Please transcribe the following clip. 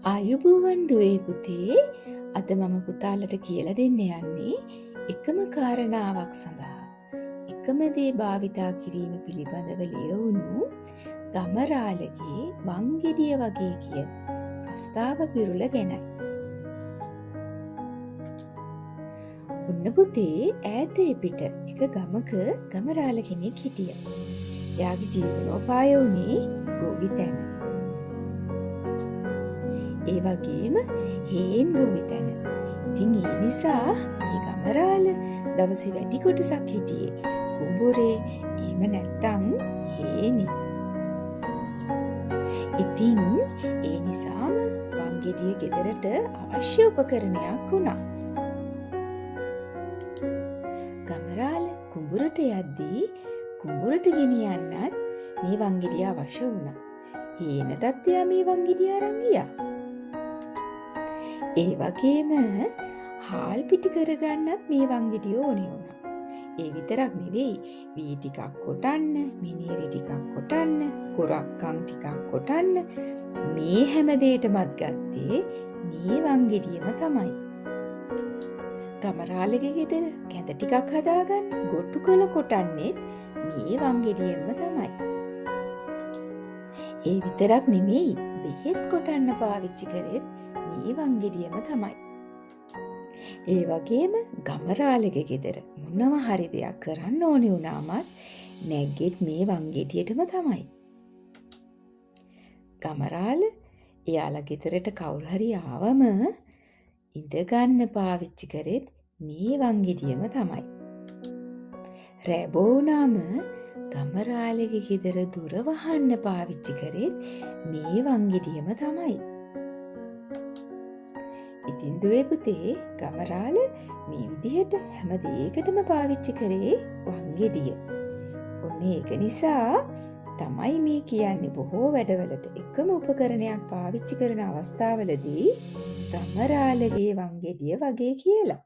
ආයුබෝවන් දුවේ පුතේ අද මම පුතාලට කියලා දෙන්න යන්නේ එකම කාරණාවක් සඳහා එකම දේ භාවිතා කිරීම පිළිබඳව ලියවුණු ගමරාලගේ වංගෙඩිය වගේ කියන ප්‍රස්තාව පිරුල ගැනයි. ඔන්න පුතේ ඈතේ පිට එක ගමක ගමරාල කෙනෙක් හිටියා. එයාගේ ජීවනෝපාය වුණේ ගොවි තැන. ඒ වගේම හේන් ගොවි තැන. ඉතින් ඒ නිසා මේ ගමරාල දවසේ වැඩි කොටසක් හිටියේ කුඹුරේ එහෙම නැත්තම් හේනේ. ඉතින් ඒ නිසාම වංගෙඩිය ගෙදරට අවශ්‍ය උපකරණයක් වුණා. ගමරාල කුඹුරට යද්දී කුඹුරට ගෙනියන්නත් මේ වංගෙඩිය අවශ්‍ය වුණා. හේනටත් එයා මේ වංගෙඩිය අරන් ගියා. ඒ වගේම හාල් පිටි කරගන්නත් මේ වංගෙඩිය ඕනේ වුණා. ඒ විතරක් නෙවෙයි වී ටිකක් කොටන්න, මිනිරි ටිකක් කොටන්න, කොරක්කන් ටිකක් කොටන්න මේ හැම දෙයකටමත් ගත්තේ මේ වංගෙඩියම තමයි. ගමරාලගේ ගෙදර කැඳ ටිකක් හදාගන්න ගොට්ටු කොළ කොටන්නෙත් මේ වංගෙඩියෙන්ම තමයි. ඒ විතරක් නෙමෙයි බෙහෙත් කොටන්න පාවිච්චි කරෙත් මේ වංගෙඩියම තමයි. ඒ වගේම ගමරාලගේ ගෙදර මොනවා හරි දෙයක් කරන්න ඕනේ වුණාමත් නැග්ගෙත් මේ වංගෙඩියටම තමයි. ගමරාල එයාලා ගෙදරට කවුරු හරි ආවම ඉඳ ගන්න පාවිච්චි කරෙත් මේ වංගෙඩියම තමයි. රැබෝ වුණාම ගමරාලගේ ගෙදර දුර වහන්න පාවිච්චි කරෙත් මේ වංගෙඩියම තමයි. ඉතින් දුවේ පුතේ ගමරාල මේ විදිහට හැම දෙයකටම පාවිච්චි කරේ වංගෙඩිය. ඔන්න ඒක නිසා තමයි මේ කියන්නේ බොහෝ වැඩවලට එකම උපකරණයක් පාවිච්චි කරන අවස්ථාවලදී ගමරාලගේ වංගෙඩිය වගේ කියලා.